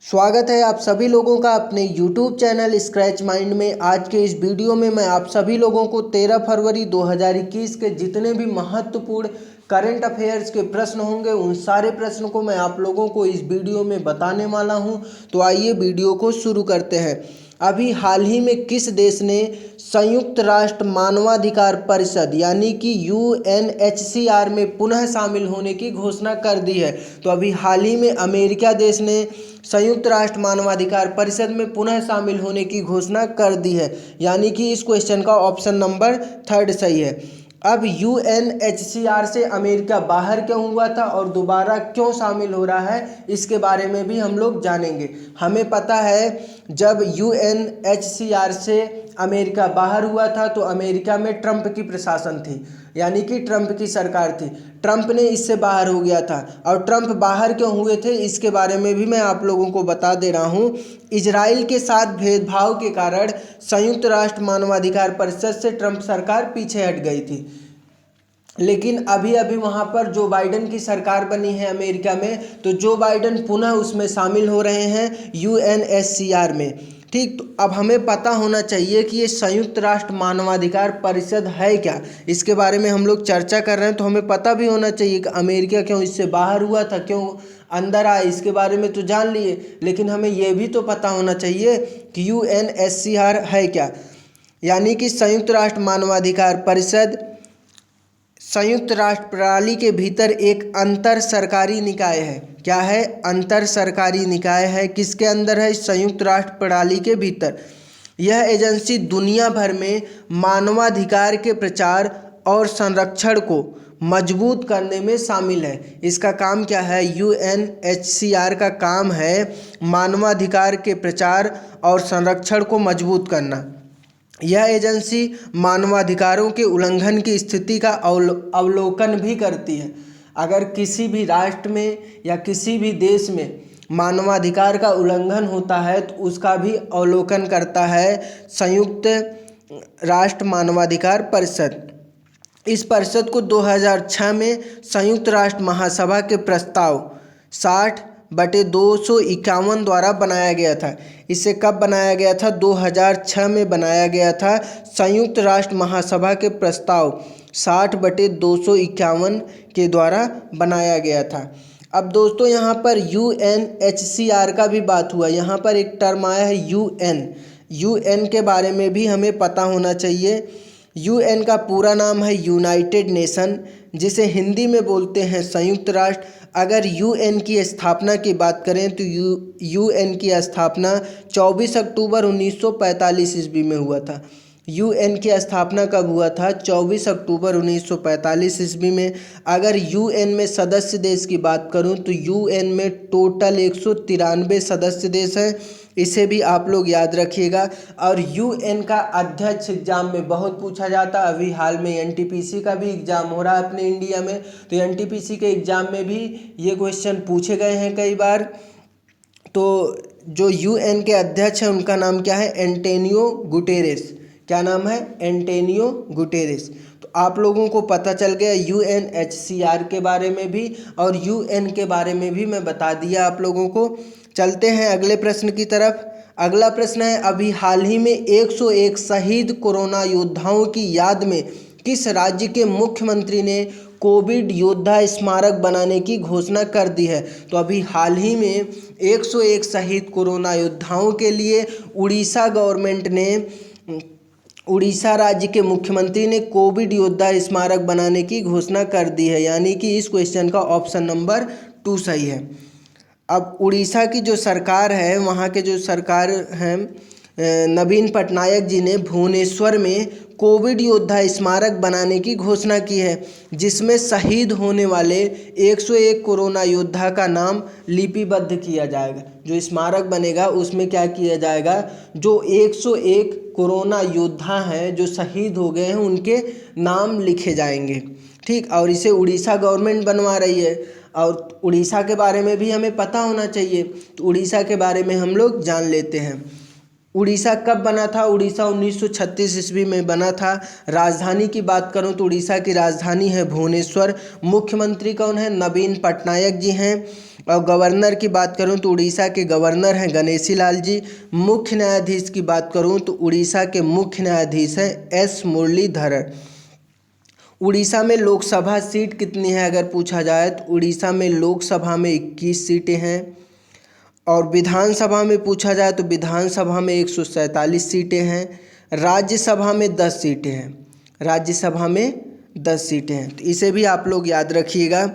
स्वागत है आप सभी लोगों का अपने YouTube चैनल स्क्रैच माइंड में। आज के इस वीडियो में मैं आप सभी लोगों को 13 फरवरी 2021 के जितने भी महत्वपूर्ण करंट अफेयर्स के प्रश्न होंगे उन सारे प्रश्नों को मैं आप लोगों को इस वीडियो में बताने वाला हूं। तो आइए वीडियो को शुरू करते हैं। अभी हाल ही में किस देश ने संयुक्त राष्ट्र मानवाधिकार परिषद यानी कि UNHCR में पुनः शामिल होने की घोषणा कर दी है? तो अभी हाल ही में अमेरिका देश ने संयुक्त राष्ट्र मानवाधिकार परिषद में पुनः शामिल होने की घोषणा कर दी है, यानी कि इस क्वेश्चन का ऑप्शन नंबर 3 सही है। अब UNHCR से अमेरिका बाहर क्यों हुआ था और दोबारा क्यों शामिल हो रहा है, इसके बारे में भी हम लोग जानेंगे। हमें पता है जब UNHCR से अमेरिका बाहर हुआ था तो अमेरिका में ट्रंप की प्रशासन थी, यानी कि ट्रंप की सरकार थी। ट्रंप ने इससे बाहर हो गया था। और ट्रंप बाहर क्यों हुए थे इसके बारे में भी मैं आप लोगों को बता दे रहा हूँ। इजराइल के साथ भेदभाव के कारण संयुक्त राष्ट्र मानवाधिकार परिषद से ट्रंप सरकार पीछे हट गई थी, लेकिन अभी अभी वहाँ पर जो बाइडन की सरकार बनी है अमेरिका में, तो जो बाइडन पुनः उसमें शामिल हो रहे हैं UNHCR में। ठीक, तो अब हमें पता होना चाहिए कि ये संयुक्त राष्ट्र मानवाधिकार परिषद है क्या, इसके बारे में हम लोग चर्चा कर रहे हैं। तो हमें पता भी होना चाहिए कि अमेरिका क्यों इससे बाहर हुआ था, क्यों अंदर आए, इसके बारे में तो जान लिए, लेकिन हमें ये भी तो पता होना चाहिए कि UNHCR है क्या। यानी कि संयुक्त राष्ट्र मानवाधिकार परिषद संयुक्त राष्ट्र प्रणाली के भीतर एक अंतर सरकारी निकाय है। क्या है? अंतर सरकारी निकाय है। किसके अंदर है? संयुक्त राष्ट्र प्रणाली के भीतर। यह एजेंसी दुनिया भर में मानवाधिकार के प्रचार और संरक्षण को मजबूत करने में शामिल है। इसका काम क्या है? UNHCR का काम है मानवाधिकार के प्रचार और संरक्षण को मजबूत करना। यह एजेंसी मानवाधिकारों के उल्लंघन की स्थिति का अवलोकन भी करती है। अगर किसी भी राष्ट्र में या किसी भी देश में मानवाधिकार का उल्लंघन होता है तो उसका भी अवलोकन करता है संयुक्त राष्ट्र मानवाधिकार परिषद। इस परिषद को 2006 में संयुक्त राष्ट्र महासभा के प्रस्ताव 60/251 द्वारा बनाया गया था। इसे कब बनाया गया था? 2006 में बनाया गया था। संयुक्त राष्ट्र महासभा के प्रस्ताव 60/251 के द्वारा बनाया गया था। अब दोस्तों यहाँ पर UNHCR का भी बात हुआ। यहाँ पर एक टर्म आया है UN के बारे में भी हमें पता होना चाहिए। UN का पूरा नाम है यूनाइटेड नेशन, जिसे हिंदी में बोलते हैं संयुक्त राष्ट्र। अगर UN की स्थापना की बात करें तो UN की स्थापना 24 अक्टूबर 1945 ईस्वी में हुआ था। UN की स्थापना कब हुआ था? 24 अक्टूबर 1945 ईस्वी में। अगर UN में सदस्य देश की बात करूं तो UN में टोटल 193 सदस्य देश हैं। इसे भी आप लोग याद रखिएगा। और UN का अध्यक्ष एग्जाम में बहुत पूछा जाता है। अभी हाल में NTPC का भी एग्जाम हो रहा है अपने इंडिया में, तो NTPC के एग्जाम में भी ये क्वेश्चन पूछे गए हैं कई बार। तो जो UN के अध्यक्ष हैं उनका नाम क्या है? Antonio Guterres. क्या नाम है? Antonio Guterres. तो आप लोगों को पता चल गया UNHCR के बारे में भी और UN के बारे में भी मैं बता दिया आप लोगों को। चलते हैं अगले प्रश्न की तरफ। अगला प्रश्न है, अभी हाल ही में 101 शहीद कोरोना योद्धाओं की याद में किस राज्य के मुख्यमंत्री ने कोविड योद्धा स्मारक बनाने की घोषणा कर दी है? तो अभी हाल ही में 101 शहीद कोरोना योद्धाओं के लिए उड़ीसा राज्य के मुख्यमंत्री ने कोविड योद्धा स्मारक बनाने की घोषणा कर दी है, यानी कि इस क्वेश्चन का ऑप्शन नंबर 2 सही है। अब उड़ीसा की जो सरकार है, वहाँ के जो सरकार हैं नवीन पटनायक जी ने भुवनेश्वर में कोविड योद्धा स्मारक बनाने की घोषणा की है, जिसमें शहीद होने वाले 101 कोरोना योद्धा का नाम लिपिबद्ध किया जाएगा। जो स्मारक बनेगा उसमें क्या किया जाएगा? जो 101 कोरोना योद्धा हैं जो शहीद हो गए हैं उनके नाम लिखे जाएंगे। ठीक, और इसे उड़ीसा गवर्नमेंट बनवा रही है। और उड़ीसा के बारे में भी हमें पता होना चाहिए, तो उड़ीसा के बारे में हम लोग जान लेते हैं। उड़ीसा कब बना था? उड़ीसा 1936 ईस्वी में बना था। राजधानी की बात करूं तो उड़ीसा की राजधानी है भुवनेश्वर। मुख्यमंत्री कौन है? नवीन पटनायक जी हैं। और गवर्नर की बात करूं तो उड़ीसा के गवर्नर हैं गणेशी लाल जी। मुख्य न्यायाधीश की बात करूं तो उड़ीसा के मुख्य न्यायाधीश हैं एस मुरलीधरन। उड़ीसा में लोकसभा सीट कितनी है अगर पूछा जाए तो उड़ीसा में लोकसभा में 21 सीटें हैं। और विधानसभा में पूछा जाए तो विधानसभा में 147 सीटें हैं। राज्यसभा में 10 सीटें हैं। राज्यसभा में 10 सीटें हैं, तो इसे भी आप लोग याद रखिएगा।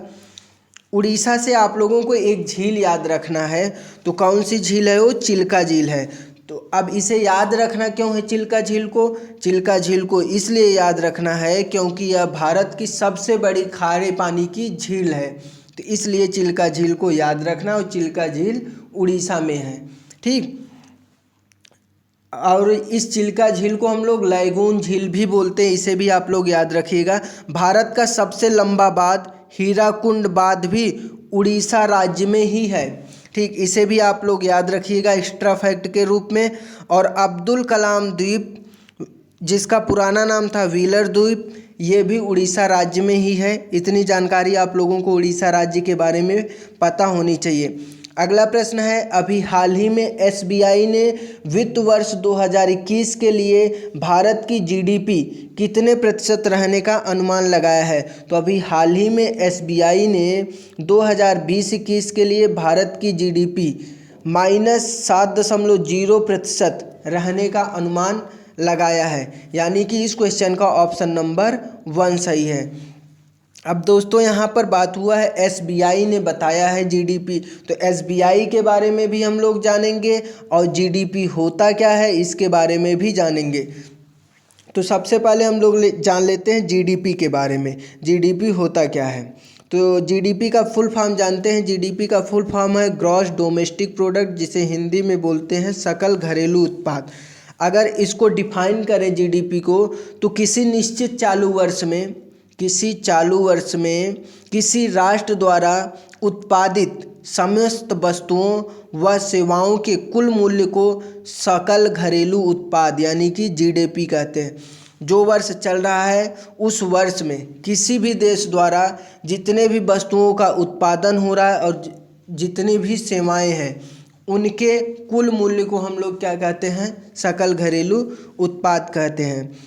उड़ीसा से आप लोगों को एक झील याद रखना है, तो कौन सी झील है वो? चिल्का झील है। तो अब इसे याद रखना क्यों है चिल्का झील को? चिल्का झील को इसलिए याद रखना है क्योंकि यह भारत की सबसे बड़ी खारे पानी की झील है, तो इसलिए चिल्का झील को याद रखना। और चिल्का झील उड़ीसा में है, ठीक। और इस चिल्का झील को हम लोग लैगून झील भी बोलते हैं, इसे भी आप लोग याद रखिएगा। भारत का सबसे लंबा बांध हीराकुंड बांध भी उड़ीसा राज्य में ही है, ठीक। इसे भी आप लोग याद रखिएगा एक्स्ट्रा फैक्ट के रूप में। और अब्दुल कलाम द्वीप, जिसका पुराना नाम था व्हीलर द्वीप, ये भी उड़ीसा राज्य में ही है। इतनी जानकारी आप लोगों को उड़ीसा राज्य के बारे में पता होनी चाहिए। अगला प्रश्न है, अभी हाल ही में एसबीआई ने वित्त वर्ष 2021 के लिए भारत की जीडीपी कितने प्रतिशत रहने का अनुमान लगाया है? तो अभी हाल ही में एसबीआई ने 2020-21 के लिए भारत की जीडीपी -7.0% रहने का अनुमान लगाया है, यानी कि इस क्वेश्चन का ऑप्शन नंबर 1 सही है। अब दोस्तों यहाँ पर बात हुआ है एसबीआई ने बताया है जीडीपी, तो एसबीआई के बारे में भी हम लोग जानेंगे और जीडीपी होता क्या है इसके बारे में भी जानेंगे। तो सबसे पहले हम लोग जान लेते हैं जीडीपी के बारे में, जीडीपी होता क्या है। तो जीडीपी का फुल फॉर्म जानते हैं। जीडीपी का फुल फॉर्म है ग्रॉस डोमेस्टिक प्रोडक्ट, जिसे हिंदी में बोलते हैं सकल घरेलू उत्पाद। अगर इसको डिफाइन करें जीडीपी को, तो किसी निश्चित चालू वर्ष में किसी राष्ट्र द्वारा उत्पादित समस्त वस्तुओं व सेवाओं के कुल मूल्य को सकल घरेलू उत्पाद यानी कि जीडीपी कहते हैं। जो वर्ष चल रहा है उस वर्ष में किसी भी देश द्वारा जितने भी वस्तुओं का उत्पादन हो रहा है और जितनी भी सेवाएं हैं उनके कुल मूल्य को हम लोग क्या कहते हैं? सकल घरेलू उत्पाद कहते हैं।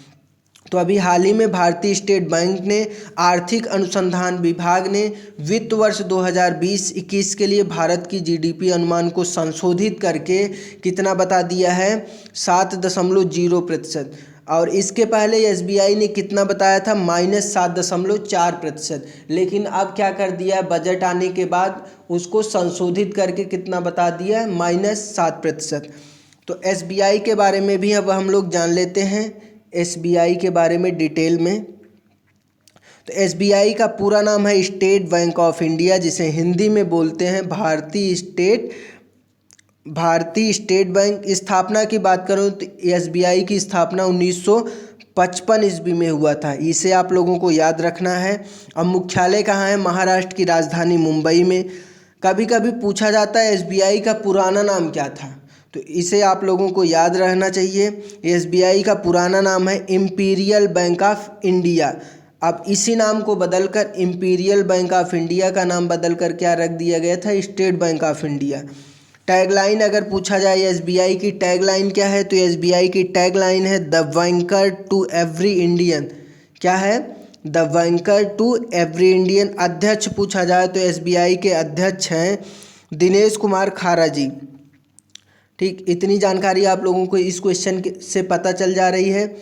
तो अभी हाल ही में भारतीय स्टेट बैंक ने आर्थिक अनुसंधान विभाग ने वित्त वर्ष 2020-21 के लिए भारत की जीडीपी अनुमान को संशोधित करके कितना बता दिया है? 7.0%। और इसके पहले एसबीआई ने कितना बताया था? -7.4%। लेकिन अब क्या कर दिया है? बजट आने के बाद उसको संशोधित करके कितना बता दिया है? -7%। तो एसबीआई के बारे में भी अब हम लोग जान लेते हैं, एसबीआई के बारे में डिटेल में। तो एसबीआई का पूरा नाम है स्टेट बैंक ऑफ इंडिया, जिसे हिंदी में बोलते हैं भारतीय स्टेट बैंक। स्थापना की बात करूं तो एसबीआई की स्थापना 1955 ईस्वी में हुआ था, इसे आप लोगों को याद रखना है। अब मुख्यालय कहाँ है? महाराष्ट्र की राजधानी मुंबई में। कभी कभी पूछा जाता है एसबीआई का पुराना नाम क्या था, तो इसे आप लोगों को याद रहना चाहिए। एसबीआई का पुराना नाम है इंपीरियल बैंक ऑफ इंडिया। अब इसी नाम को बदलकर इंपीरियल बैंक ऑफ इंडिया का नाम बदलकर क्या रख दिया गया था? State bank of India. Tagline अगर पूछा जाए एसबीआई की टैगलाइन क्या है, तो एसबीआई की टैगलाइन है the banker to every Indian. क्या है? The banker to every Indian. अध्यक्ष पूछा जाए तो एसबीआई के अध्यक्ष हैं दिनेश कुमार खारा जी, ठीक। इतनी जानकारी आप लोगों को इस क्वेश्चन से पता चल जा रही है।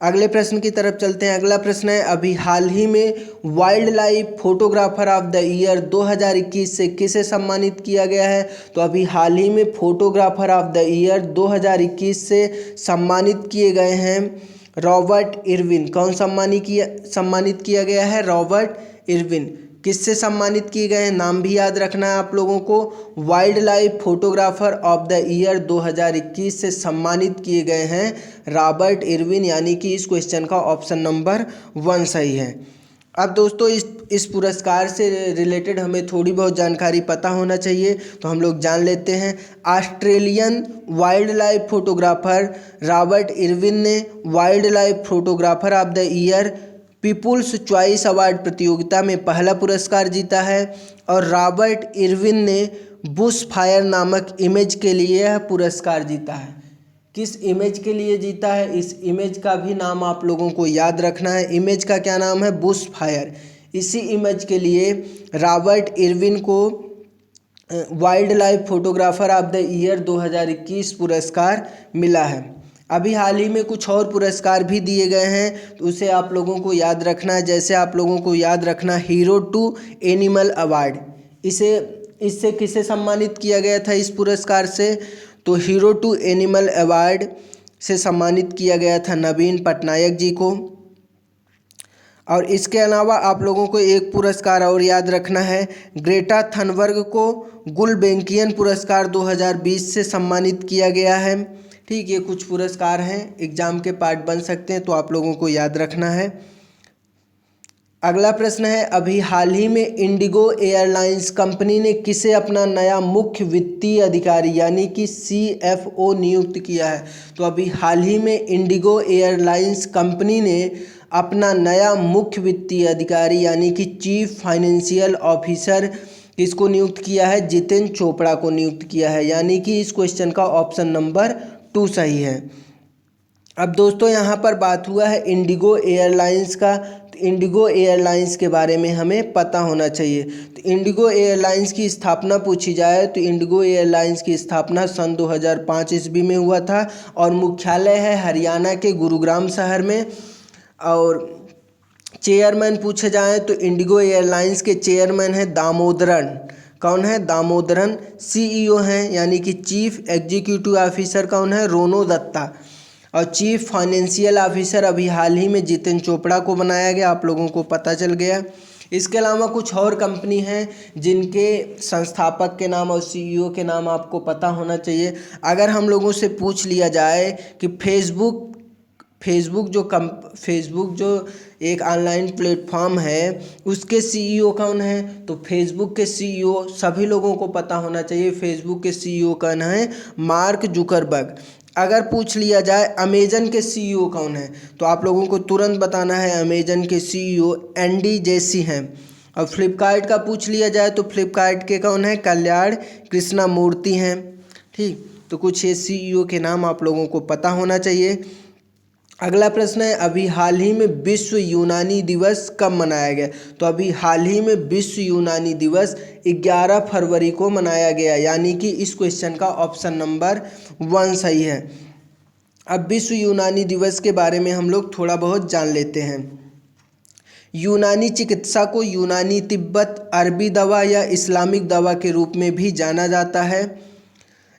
अगले प्रश्न की तरफ चलते हैं। अगला प्रश्न है, अभी हाल ही में wild life photographer of the year 2021 से किसे सम्मानित किया गया है? तो अभी हाल ही में फोटोग्राफर ऑफ द ईयर 2021 से सम्मानित किए गए हैं रॉबर्ट इरविन। कौन सम्मानित किया गया है? Robert Irwin. किससे सम्मानित किए गए हैं? नाम भी याद रखना है आप लोगों को। Wild life photographer of the year 2021 से सम्मानित किए गए हैं रॉबर्ट इरविन, यानी कि इस क्वेश्चन का ऑप्शन नंबर 1 सही है। अब दोस्तों इस पुरस्कार से रिलेटेड हमें थोड़ी बहुत जानकारी पता होना चाहिए, तो हम लोग जान लेते हैं। Australian wild life photographer Robert Irwin ने wild life photographer of the year people's choice award प्रतियोगिता में पहला पुरस्कार जीता है और रॉबर्ट इरविन ने बुश फायर नामक इमेज के लिए यह पुरस्कार जीता है। किस इमेज के लिए जीता है, इस इमेज का भी नाम आप लोगों को याद रखना है। इमेज का क्या नाम है? Bush fire. इसी इमेज के लिए रॉबर्ट इरविन को wild life photographer of the year 2021 पुरस्कार मिला है। अभी हाल ही में कुछ और पुरस्कार भी दिए गए हैं, तो उसे आप लोगों को याद रखना है। जैसे आप लोगों को याद रखना हीरो टू एनिमल अवार्ड, इससे किसे सम्मानित किया गया था इस पुरस्कार से? तो हीरो टू एनिमल अवार्ड से सम्मानित किया गया था नवीन पटनायक जी को। और इसके अलावा आप लोगों को एक पुरस्कार और याद रखना है, ग्रेटा थनबर्ग को गुलबेंकियन पुरस्कार 2020 से सम्मानित किया गया है। ठीक, ये कुछ पुरस्कार हैं, एग्जाम के पार्ट बन सकते हैं, तो आप लोगों को याद रखना है। अगला प्रश्न है, अभी हाल ही में इंडिगो एयरलाइंस कंपनी ने किसे अपना नया मुख्य वित्तीय अधिकारी यानी कि CFO नियुक्त किया है? तो अभी हाल ही में इंडिगो एयरलाइंस कंपनी ने अपना नया मुख्य वित्तीय अधिकारी यानी कि चीफ फाइनेंशियल ऑफिसर किसको नियुक्त किया है? जितेंद्र चोपड़ा को नियुक्त किया है। यानी कि इस क्वेश्चन का ऑप्शन नंबर 2 सही है। अब दोस्तों यहाँ पर बात हुआ है इंडिगो एयरलाइंस का, तो इंडिगो एयरलाइंस के बारे में हमें पता होना चाहिए। तो इंडिगो एयरलाइंस की स्थापना पूछी जाए तो इंडिगो एयरलाइंस की स्थापना सन 2005 ईस्वी में हुआ था और मुख्यालय है हरियाणा के गुरुग्राम शहर में। और चेयरमैन पूछे जाए तो इंडिगो एयरलाइंस के चेयरमैन हैं दामोदरन। कौन है? दामोदरन। CEO हैं यानी कि चीफ एग्जीक्यूटिव ऑफिसर कौन है? रोनो दत्ता। और चीफ फाइनेंशियल ऑफिसर अभी हाल ही में जितेंद्र चोपड़ा को बनाया गया, आप लोगों को पता चल गया। इसके अलावा कुछ और कंपनी हैं जिनके संस्थापक के नाम और CEO के नाम आपको पता होना चाहिए। अगर हम लोगों से पूछ लिया जाए कि फेसबुक जो एक ऑनलाइन प्लेटफॉर्म है उसके CEO कौन है? तो फेसबुक के CEO सभी लोगों को पता होना चाहिए। फेसबुक के CEO कौन है? Mark Zuckerberg. अगर पूछ लिया जाए अमेजन के CEO कौन है, तो आप लोगों को तुरंत बताना है अमेजन के CEO एंडी जेसी हैं। और फ्लिपकार्ट का पूछ लिया जाए तो फ्लिपकार्ट के कौन है? कल्याण कृष्णमूर्ति हैं। ठीक, तो कुछ ये CEO के नाम आप लोगों को पता होना चाहिए। अगला प्रश्न है, अभी हाल ही में विश्व यूनानी दिवस कब मनाया गया? तो अभी हाल ही में विश्व यूनानी दिवस 11 फरवरी को मनाया गया। यानी कि इस क्वेश्चन का ऑप्शन नंबर 1 सही है। अब विश्व यूनानी दिवस के बारे में हम लोग थोड़ा बहुत जान लेते हैं। यूनानी चिकित्सा को यूनानी तिब्बत, अरबी दवा या इस्लामिक दवा के रूप में भी जाना जाता है।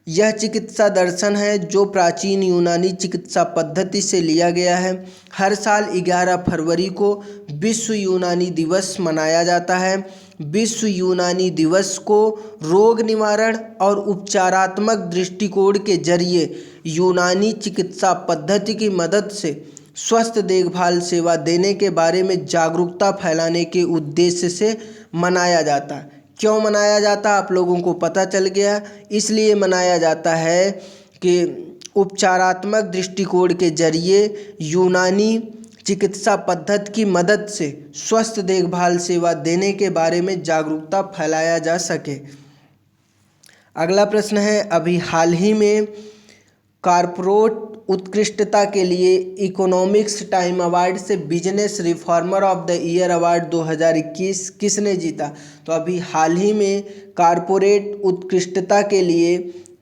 यह चिकित्सा दर्शन है जो प्राचीन यूनानी चिकित्सा पद्धति से लिया गया है। हर साल 11 फरवरी को विश्व यूनानी दिवस मनाया जाता है। विश्व यूनानी दिवस को रोग निवारण और उपचारात्मक दृष्टिकोण के जरिए यूनानी चिकित्सा पद्धति की मदद से स्वस्थ देखभाल सेवा देने के बारे में जागरूकता फैलाने के उद्देश्य से मनाया जाता है। क्यों मनाया जाता, आप लोगों को पता चल गया। इसलिए मनाया जाता है कि उपचारात्मक दृष्टिकोण के जरिए यूनानी चिकित्सा पद्धति की मदद से स्वस्थ देखभाल सेवा देने के बारे में जागरूकता फैलाया जा सके। अगला प्रश्न है, अभी हाल ही में कॉर्पोरेट उत्कृष्टता के लिए इकोनॉमिक्स टाइम अवार्ड से business reformer of the year award 2021 किसने जीता? तो अभी हाल ही में कॉर्पोरेट उत्कृष्टता के लिए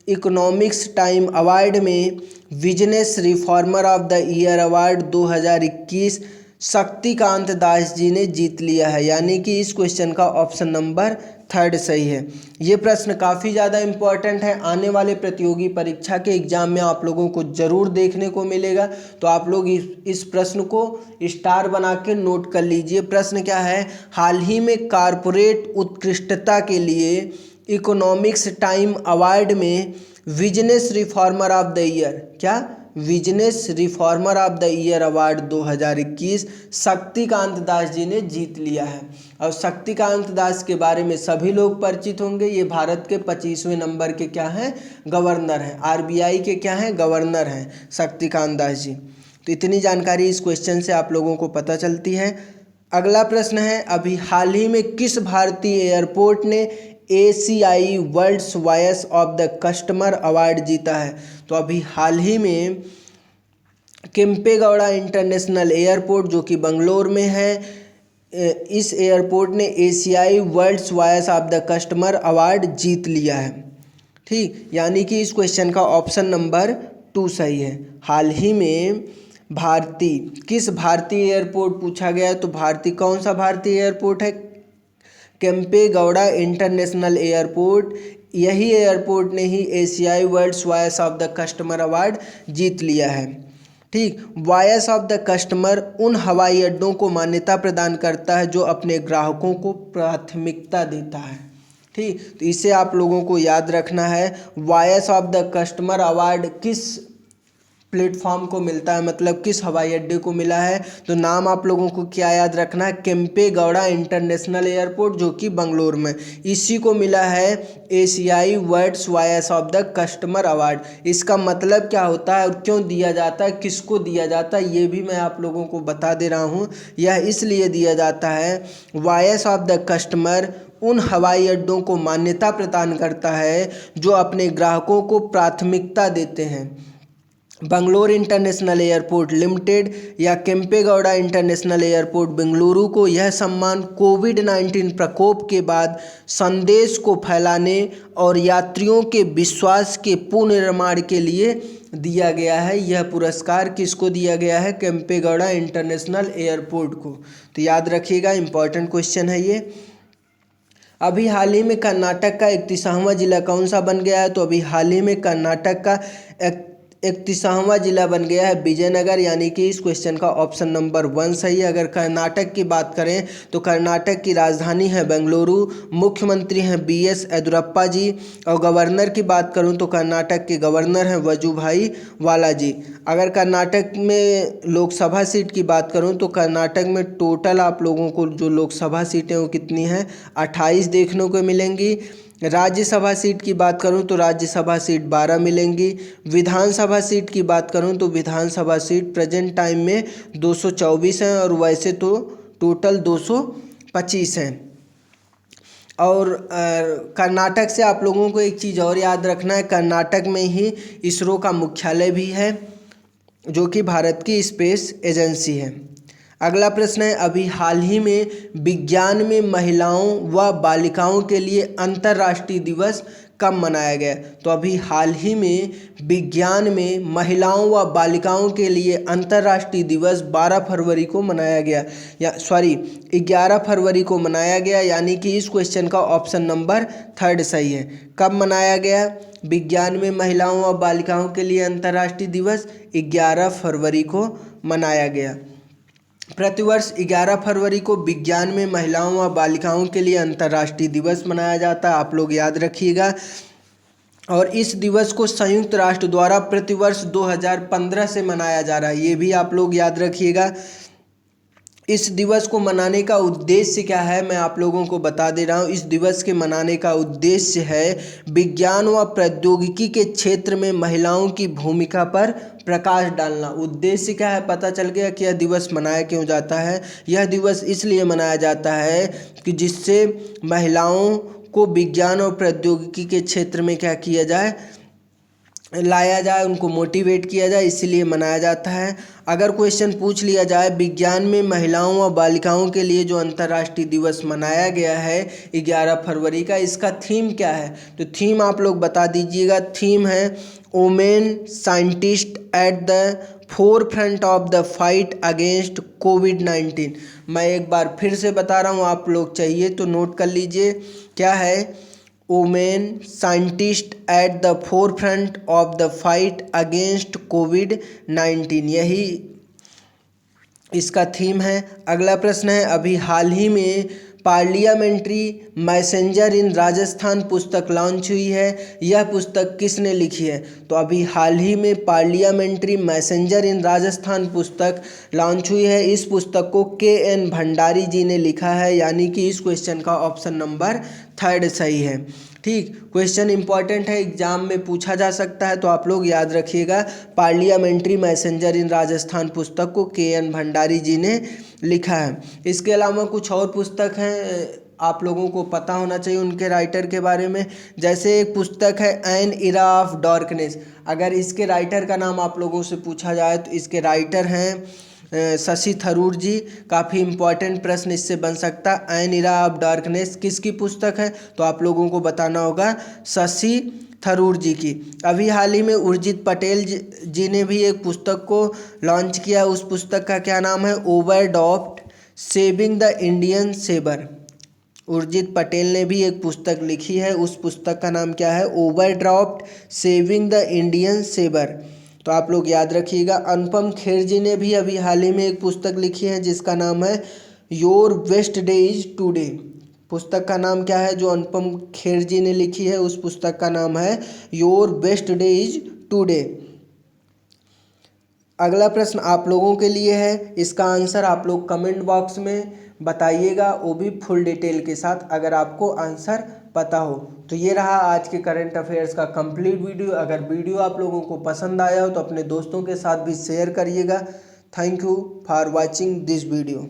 इकोनॉमिक्स टाइम अवार्ड में business reformer of the year award 2021 Shaktikanta Das ji ने जीत लिया है। यानी कि इस क्वेश्चन का ऑप्शन नंबर 3 सही है। ये प्रश्न काफ़ी ज़्यादा इम्पॉर्टेंट है, आने वाले प्रतियोगी परीक्षा के एग्जाम में आप लोगों को ज़रूर देखने को मिलेगा। तो आप लोग इस प्रश्न को स्टार बना के नोट कर लीजिए। प्रश्न क्या है? हाल ही में कॉर्पोरेट उत्कृष्टता के लिए इकोनॉमिक्स टाइम अवार्ड में business reformer of the year, क्या business reformer of the year award 2021 Shaktikanta Das ji ने जीत लिया है। और शक्तिकांत दास के बारे में सभी लोग परिचित होंगे। ये भारत के 25वें नंबर के क्या हैं? गवर्नर हैं। RBI के क्या हैं? गवर्नर हैं शक्तिकांत दास जी। तो इतनी जानकारी इस क्वेश्चन से आप लोगों को पता चलती है। अगला प्रश्न है, अभी हाल ही में किस भारतीय एयरपोर्ट ने ACI world's voice of the customer award जीता है? तो अभी हाल ही में केम्पेगौड़ा इंटरनेशनल एयरपोर्ट जो कि बंगलोर में है, इस एयरपोर्ट ने ACI world's voice of the customer award जीत लिया है। ठीक, यानी कि इस क्वेश्चन का ऑप्शन नंबर 2 सही है। हाल ही में किस भारतीय एयरपोर्ट पूछा गया है, तो कौन सा भारतीय एयरपोर्ट है? Kempegowda international airport. यही एयरपोर्ट ने ही ACI world's voice of the customer award जीत लिया है। ठीक, वॉयस ऑफ द कस्टमर उन हवाई अड्डों को मान्यता प्रदान करता है जो अपने ग्राहकों को प्राथमिकता देता है। ठीक, तो इसे आप लोगों को याद रखना है। Voice of the customer award किस प्लेटफॉर्म को मिलता है, मतलब किस हवाई अड्डे को मिला है? तो नाम आप लोगों को क्या याद रखना है? केम्पेगौड़ा इंटरनेशनल एयरपोर्ट जो कि बंगलोर में, इसी को मिला है ACI world's voice of the customer award. इसका मतलब क्या होता है और क्यों दिया जाता है, किसको दिया जाता है, ये भी मैं आप लोगों को बता दे रहा हूँ। यह इसलिए दिया जाता है, वॉयस ऑफ द कस्टमर उन हवाई अड्डों को मान्यता प्रदान करता है जो अपने ग्राहकों को प्राथमिकता देते हैं। बंगलोर इंटरनेशनल एयरपोर्ट लिमिटेड या केम्पेगौड़ा इंटरनेशनल एयरपोर्ट बेंगलुरु को यह सम्मान कोविड-19 प्रकोप के बाद संदेश को फैलाने और यात्रियों के विश्वास के पुनर्निर्माण के लिए दिया गया है। यह पुरस्कार किसको दिया गया है? केम्पेगौड़ा इंटरनेशनल एयरपोर्ट को। तो याद रखिएगा, इंपॉर्टेंट क्वेश्चन है ये। अभी हाल ही में कर्नाटक का 31वां जिला कौन सा बन गया है? तो अभी हाल ही में कर्नाटक का 31वां जिला बन गया है विजयनगर, यानी कि इस क्वेश्चन का ऑप्शन नंबर 1 सही है। अगर कर्नाटक की बात करें तो कर्नाटक की राजधानी है बेंगलुरु, मुख्यमंत्री हैं BS येदियुरप्पा जी, और गवर्नर की बात करूं तो कर्नाटक के गवर्नर हैं वजुभाई वाला जी। अगर कर्नाटक में लोकसभा सीट की बात करूं तो कर्नाटक में टोटल आप लोगों को जो लोकसभा सीटें वो कितनी हैं? 28 देखने को मिलेंगी। राज्यसभा सीट की बात करूं तो राज्यसभा सीट 12 मिलेंगी। विधानसभा सीट की बात करूं तो विधानसभा सीट प्रेजेंट टाइम में 224 हैं और वैसे तो टोटल 225 हैं। और कर्नाटक से आप लोगों को एक चीज़ और याद रखना है, कर्नाटक में ही इसरो का मुख्यालय भी है जो कि भारत की स्पेस एजेंसी है। अगला प्रश्न है, अभी हाल ही में विज्ञान में महिलाओं व बालिकाओं के लिए अंतर्राष्ट्रीय दिवस कब मनाया गया? तो अभी हाल ही में विज्ञान में महिलाओं व बालिकाओं के लिए अंतर्राष्ट्रीय दिवस 12 फरवरी को मनाया गया, 11 फरवरी को मनाया गया, यानी कि इस क्वेश्चन का ऑप्शन नंबर 3 सही है। कब मनाया गया विज्ञान में महिलाओं व बालिकाओं के लिए अंतर्राष्ट्रीय दिवस? 11 फरवरी को मनाया गया। प्रतिवर्ष 11 फरवरी को विज्ञान में महिलाओं व बालिकाओं के लिए अंतर्राष्ट्रीय दिवस मनाया जाता है, आप लोग याद रखिएगा। और इस दिवस को संयुक्त राष्ट्र द्वारा प्रतिवर्ष 2015 से मनाया जा रहा है, ये भी आप लोग याद रखिएगा। इस दिवस को मनाने का उद्देश्य क्या है, मैं आप लोगों को बता दे रहा हूँ। इस दिवस के मनाने का उद्देश्य है विज्ञान व प्रौद्योगिकी के क्षेत्र में महिलाओं की भूमिका पर प्रकाश डालना। उद्देश्य क्या है पता चल गया कि यह दिवस मनाया क्यों जाता है। यह दिवस इसलिए मनाया जाता है कि जिससे महिलाओं को विज्ञान और प्रौद्योगिकी के क्षेत्र में क्या किया जाए, लाया जाए, उनको मोटिवेट किया जाए, इसीलिए मनाया जाता है। अगर क्वेश्चन पूछ लिया जाए विज्ञान में महिलाओं व बालिकाओं के लिए जो अंतर्राष्ट्रीय दिवस मनाया गया है 11 फरवरी का, इसका थीम क्या है, तो थीम आप लोग बता दीजिएगा। थीम है women scientist at the forefront of the fight against कोविड-19। मैं एक बार फिर से बता रहा हूँ, आप लोग चाहिए तो नोट कर लीजिए। क्या है? Women scientist at the forefront of the fight against कोविड-19, यही इसका थीम है। अगला प्रश्न है, अभी हाल ही में पार्लियामेंट्री मैसेंजर इन राजस्थान पुस्तक लॉन्च हुई है। यह पुस्तक किसने लिखी है? तो अभी हाल ही में पार्लियामेंट्री मैसेंजर इन राजस्थान पुस्तक लॉन्च हुई है। इस पुस्तक को KN भंडारी जी ने लिखा है, यानी कि इस क्वेश्चन का ऑप्शन नंबर 3 सही है। ठीक, क्वेश्चन इंपॉर्टेंट है, एग्जाम में पूछा जा सकता है, तो आप लोग याद रखिएगा। पार्लियामेंट्री मैसेंजर इन राजस्थान पुस्तक को के.एन. भंडारी जी ने लिखा है। इसके अलावा कुछ और पुस्तक हैं, आप लोगों को पता होना चाहिए उनके राइटर के बारे में। जैसे एक पुस्तक है एन इरा ऑफ डार्कनेस, अगर इसके राइटर का नाम आप लोगों से पूछा जाए तो इसके राइटर हैं शशि थरूर जी। काफ़ी इंपॉर्टेंट प्रश्न इससे बन सकता है। एन इरा ऑफ डार्कनेस किसकी पुस्तक है, तो आप लोगों को बताना होगा शशि थरूर जी की। अभी हाल ही में उर्जित पटेल जी ने भी एक पुस्तक को लॉन्च किया। उस पुस्तक का क्या नाम है, overdraft saving the Indian saver. Urjit Patel ने भी एक पुस्तक लिखी है, उस पुस्तक का नाम क्या है, overdraft saving the Indian saver. तो आप लोग याद रखिएगा। अनुपम खेर जी ने भी अभी हाल ही में एक पुस्तक लिखी है जिसका नाम है your best day is today. पुस्तक का नाम क्या है जो अनुपम खेर जी ने लिखी है, उस पुस्तक का नाम है your best day is today. अगला प्रश्न आप लोगों के लिए है, इसका आंसर आप लोग कमेंट बॉक्स में बताइएगा, वो भी फुल डिटेल के साथ अगर आपको आंसर पता हो। तो ये रहा आज के करंट अफेयर्स का कंप्लीट वीडियो। अगर वीडियो आप लोगों को पसंद आया हो तो अपने दोस्तों के साथ भी शेयर करिएगा। Thank you for watching this video.